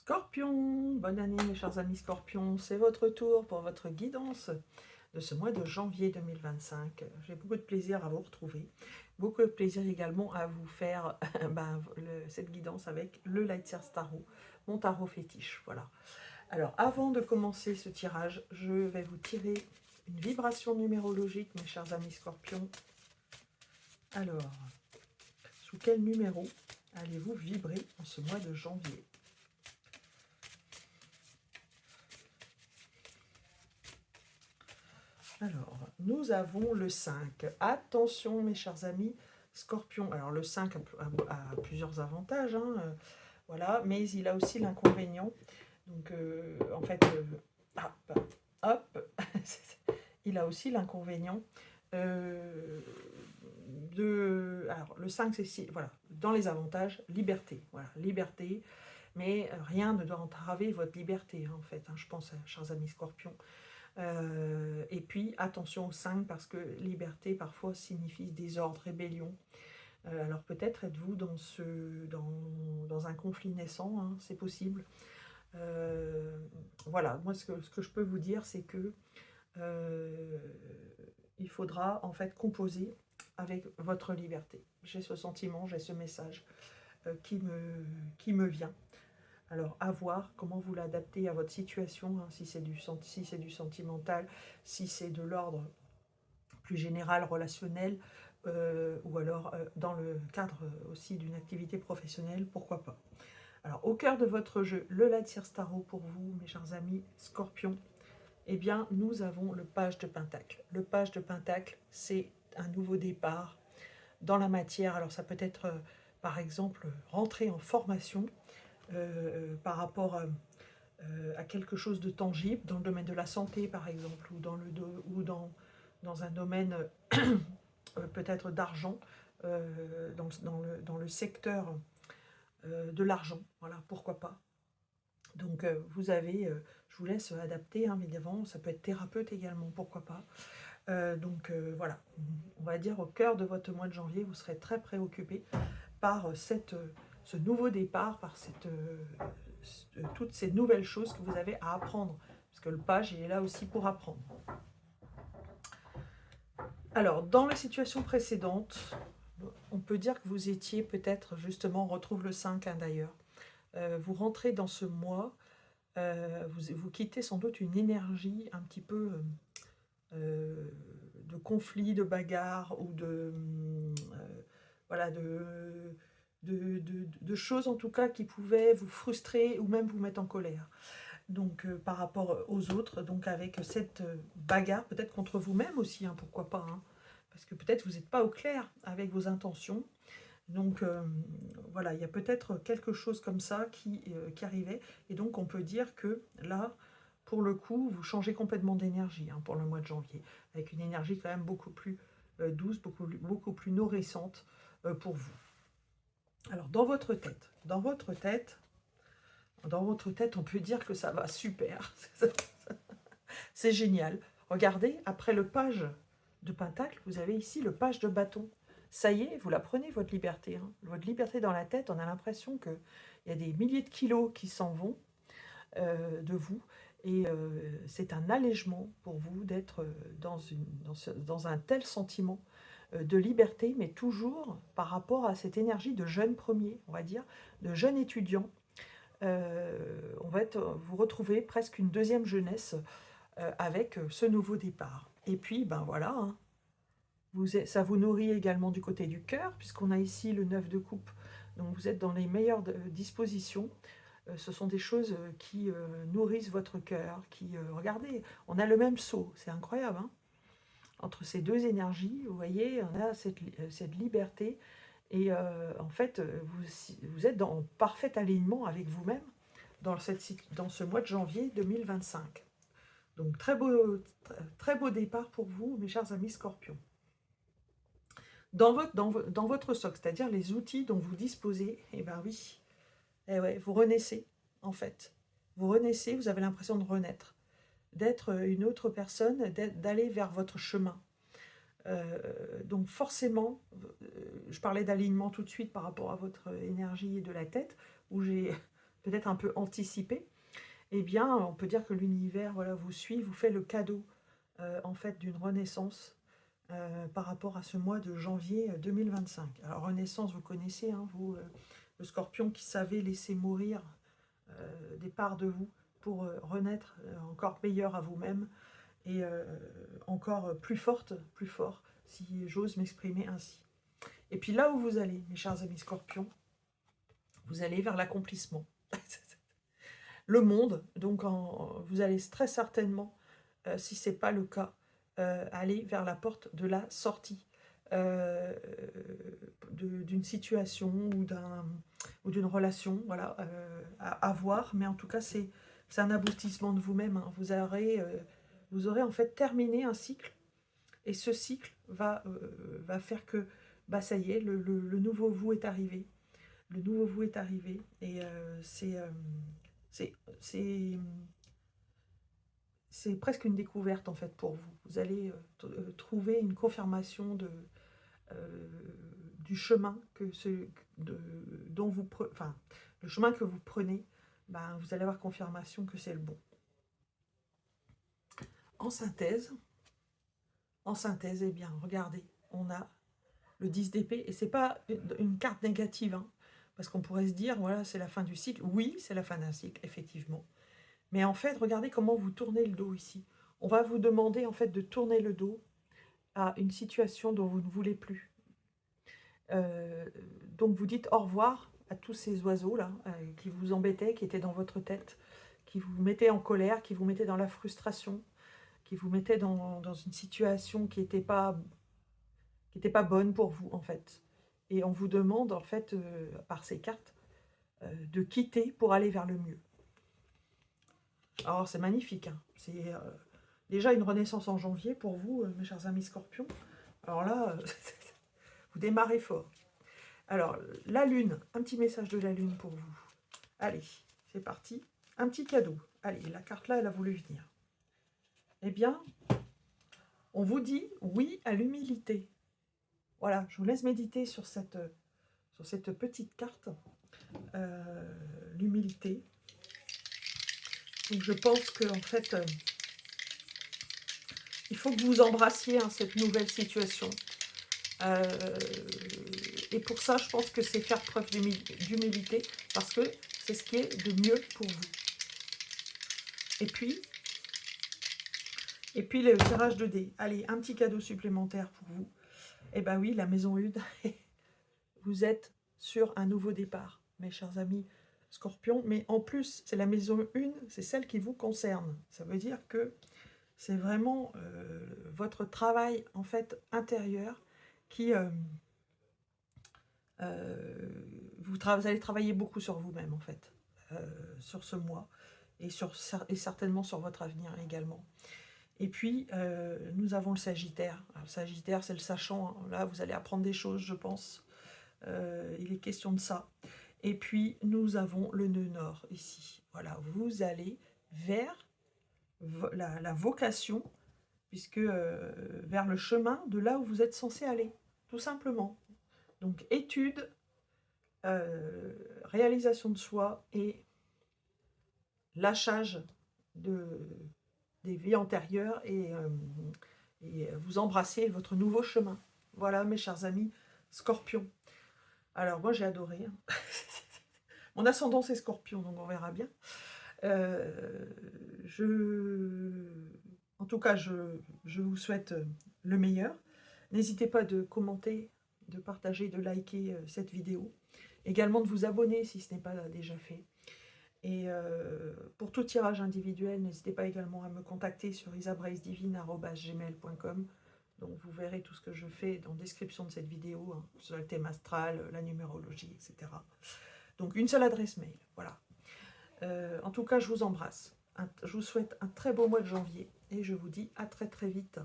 Scorpion, bonne année mes chers amis Scorpions, c'est votre tour pour votre guidance de ce mois de janvier 2025. J'ai beaucoup de plaisir à vous retrouver, beaucoup de plaisir également à vous faire cette guidance avec le Lightyear Tarot, mon tarot fétiche. Voilà. Alors avant de commencer ce tirage, je vais vous tirer une vibration numérologique mes chers amis Scorpions. Alors, sous quel numéro allez-vous vibrer en ce mois de janvier ? Alors, nous avons le 5. Attention, mes chers amis, Scorpion. Alors, le 5 a plusieurs avantages, hein, voilà, mais il a aussi l'inconvénient. Donc, en fait, hop, il a aussi l'inconvénient Alors, le 5, c'est voilà, dans les avantages, liberté. Voilà, liberté, mais rien ne doit entraver votre liberté, hein, en fait, hein, je pense, chers amis Scorpions. Et puis attention au 5 parce que liberté parfois signifie désordre, rébellion. Alors peut-être êtes-vous dans un conflit naissant, hein, c'est possible. Voilà, moi ce que je peux vous dire c'est que il faudra en fait composer avec votre liberté. J'ai ce sentiment, j'ai ce message qui me vient. Alors, à voir comment vous l'adaptez à votre situation, hein, si c'est du sentimental, si c'est de l'ordre plus général, relationnel, ou alors dans le cadre aussi d'une activité professionnelle, pourquoi pas. Alors, au cœur de votre jeu, le Lightyear Tarot pour vous, mes chers amis Scorpions, eh bien, nous avons le page de Pentacle. Le page de Pentacle, c'est un nouveau départ dans la matière. Alors, ça peut être, par exemple, rentrer en formation, par rapport à quelque chose de tangible, dans le domaine de la santé par exemple, ou dans un domaine peut-être d'argent, dans le secteur de l'argent, voilà, pourquoi pas. Donc vous avez, je vous laisse adapter, hein, évidemment, ça peut être thérapeute également, pourquoi pas. Voilà, on va dire au cœur de votre mois de janvier, vous serez très préoccupé par ce nouveau départ, par toutes ces nouvelles choses que vous avez à apprendre. Parce que le page, il est là aussi pour apprendre. Alors, dans la situation précédente, on peut dire que vous étiez peut-être, justement, on retrouve le 5 hein, d'ailleurs, vous rentrez dans ce mois, vous quittez sans doute une énergie un petit peu de conflit, de bagarre, ou voilà, de choses en tout cas qui pouvaient vous frustrer ou même vous mettre en colère. Donc par rapport aux autres, donc avec cette bagarre, peut-être contre vous-même aussi, hein, pourquoi pas, hein, parce que peut-être vous n'êtes pas au clair avec vos intentions. Donc voilà, il y a peut-être quelque chose comme ça qui arrivait, et donc on peut dire que là, pour le coup, vous changez complètement d'énergie hein, pour le mois de janvier, avec une énergie quand même beaucoup plus douce, beaucoup plus nourrissante pour vous. Alors dans votre tête, on peut dire que ça va super. C'est génial. Regardez, après le page de Pentacle, vous avez ici le page de bâton. Ça y est, vous la prenez, votre liberté. Hein. Votre liberté dans la tête, on a l'impression qu'il y a des milliers de kilos qui s'en vont de vous. Et c'est un allègement pour vous d'être dans un tel sentiment de liberté, mais toujours par rapport à cette énergie de jeune premier, on va dire, de jeune étudiant. On va vous retrouver presque une deuxième jeunesse avec ce nouveau départ. Et puis, ben voilà, hein, ça vous nourrit également du côté du cœur, puisqu'on a ici le 9 de coupe, donc vous êtes dans les meilleures dispositions. Ce sont des choses qui nourrissent votre cœur, regardez, on a le même sceau, c'est incroyable, hein. Entre ces deux énergies, vous voyez, on a cette liberté, et en fait, vous êtes en parfait alignement avec vous-même dans ce mois de janvier 2025. Donc très beau départ pour vous, mes chers amis Scorpions. Dans votre socle, c'est-à-dire les outils dont vous disposez, eh bien oui, ouais, vous renaissez, en fait. Vous renaissez, vous avez l'impression de renaître, d'être une autre personne, d'aller vers votre chemin. Donc forcément, je parlais d'alignement tout de suite par rapport à votre énergie de la tête, où j'ai peut-être un peu anticipé, eh bien, on peut dire que l'univers, voilà, vous suit, vous fait le cadeau, en fait, d'une renaissance, par rapport à ce mois de janvier 2025. Alors, renaissance, vous connaissez, hein, vous, le scorpion qui savait laisser mourir des parts de vous pour renaître encore meilleur à vous-même et encore plus forte, plus fort, si j'ose m'exprimer ainsi. Et puis là où vous allez, mes chers amis scorpions, vous allez vers l'accomplissement. Le monde, donc vous allez très certainement, si ce n'est pas le cas, aller vers la porte de la sortie d'une situation ou d'une relation, voilà, à voir. Mais en tout cas, c'est un aboutissement de vous-même. Hein. Vous aurez en fait terminé un cycle, et ce cycle va faire que, bah, ça y est, le nouveau vous est arrivé. Le nouveau vous est arrivé, et c'est c'est presque une découverte en fait pour vous. Vous allez trouver une confirmation euh, du chemin dont vous enfin, le chemin que vous prenez. Ben, vous allez avoir confirmation que c'est le bon. En synthèse, eh bien, regardez, on a le 10 d'épée, et c'est pas une carte négative, hein, parce qu'on pourrait se dire, voilà, c'est la fin du cycle. Oui, c'est la fin d'un cycle, effectivement. Mais en fait, regardez comment vous tournez le dos ici. On va vous demander en fait de tourner le dos à une situation dont vous ne voulez plus. Euh, donc vous dites au revoir à tous ces oiseaux-là qui vous embêtaient, qui étaient dans votre tête, qui vous mettaient en colère, qui vous mettaient dans la frustration, qui vous mettaient dans une situation qui n'était pas bonne pour vous en fait. Et on vous demande en fait, par ces cartes, de quitter pour aller vers le mieux. Alors c'est magnifique, hein. C'est déjà une renaissance en janvier pour vous, mes chers amis scorpions. Alors là, vous démarrez fort. Alors, la lune, un petit message de la lune pour vous. Allez, c'est parti. Un petit cadeau. Allez, la carte là, elle a voulu venir. Eh bien, on vous dit oui à l'humilité. Voilà, je vous laisse méditer sur cette petite carte. L'humilité. Donc je pense que en fait, il faut que vous embrassiez cette nouvelle situation. Et pour ça, je pense que c'est faire preuve d'humilité, parce que c'est ce qui est de mieux pour vous. Et puis le tirage de dés. Allez, un petit cadeau supplémentaire pour vous. Eh bien oui, la maison 1, vous êtes sur un nouveau départ, mes chers amis scorpions. Mais en plus, c'est la maison 1, c'est celle qui vous concerne. Ça veut dire que c'est vraiment votre travail en fait intérieur qui... vous allez travailler beaucoup sur vous-même en fait, sur ce mois, et certainement sur votre avenir également. Et puis, nous avons le Sagittaire. Alors, le Sagittaire, c'est le sachant. Hein. Là, vous allez apprendre des choses, je pense. Il est question de ça. Et puis, nous avons le nœud nord ici. Voilà, vous allez vers la vocation, puisque vers le chemin de là où vous êtes censé aller, tout simplement. Donc, étude, réalisation de soi et lâchage des vies antérieures, et vous embrassez votre nouveau chemin. Voilà, mes chers amis scorpions. Alors, moi, j'ai adoré. Hein. Mon ascendant, c'est scorpion, donc on verra bien. En tout cas, je vous souhaite le meilleur. N'hésitez pas de commenter, de partager, de liker cette vidéo. Également de vous abonner si ce n'est pas déjà fait. Et pour tout tirage individuel, n'hésitez pas également à me contacter sur isabraisdivine@gmail.com. Donc vous verrez tout ce que je fais dans la description de cette vidéo, hein, sur le thème astral, la numérologie, etc. Donc une seule adresse mail, voilà. En tout cas, je vous embrasse. Je vous souhaite un très beau mois de janvier et je vous dis à très très vite.